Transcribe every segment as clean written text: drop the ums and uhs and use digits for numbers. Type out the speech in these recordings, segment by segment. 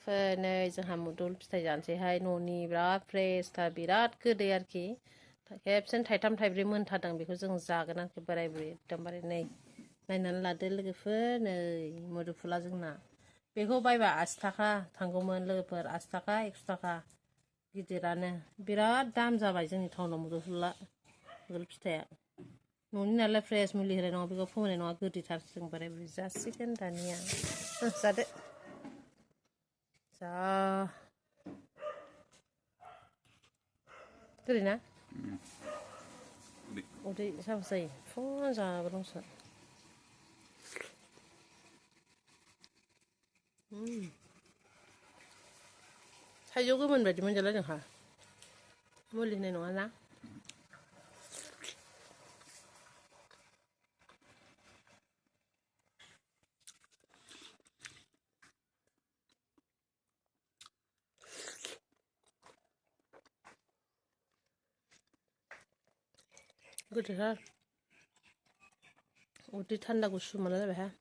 लोगोफोर नै जोंहा मुदुल फिथाइ जानोसैहाय न'नि बिराद फ्रेसथार बिराद गोदै आरोखि खेबसेनो थाइथाम थाइब्रै मोनथारदों बेखौ जों जागोन आरोखि बोराय बुरै एकदमबारे नै नायनानै लादो लोगोफोर नै मुदुफुला जोंना बेखौ बायबा 80 थाखा थांगौमोन लोगोफोर 80 थाखा 100 थाखा गिदिरानो बिराद दाम जाबाय जोंनि टाउनाव मुदुफुल फिथाइया न'नि नालाय फ्रेस मुलि होनाय नङा बेखौ फोमोननाय नङा गोदैथार जों बोराय बुरै जासिगोन दानिया जादो जा गोदै ना उदै साफा जायो फुङाव जाबो दंसो थाइजौ गोमोन बायदि मोनजाला जोंहा मुलि होनाय नङा ना गोदैथार उदै थान्दा गुसु मोनला जाबायहाय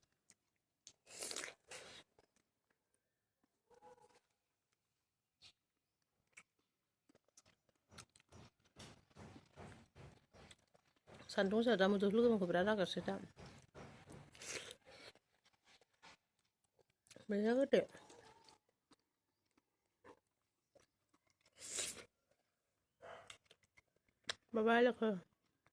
सान्दुं गोसा दा मुदुफुल गोमोनखौ बिराद नागिरसै दा बेहा गोदै माबा लोगो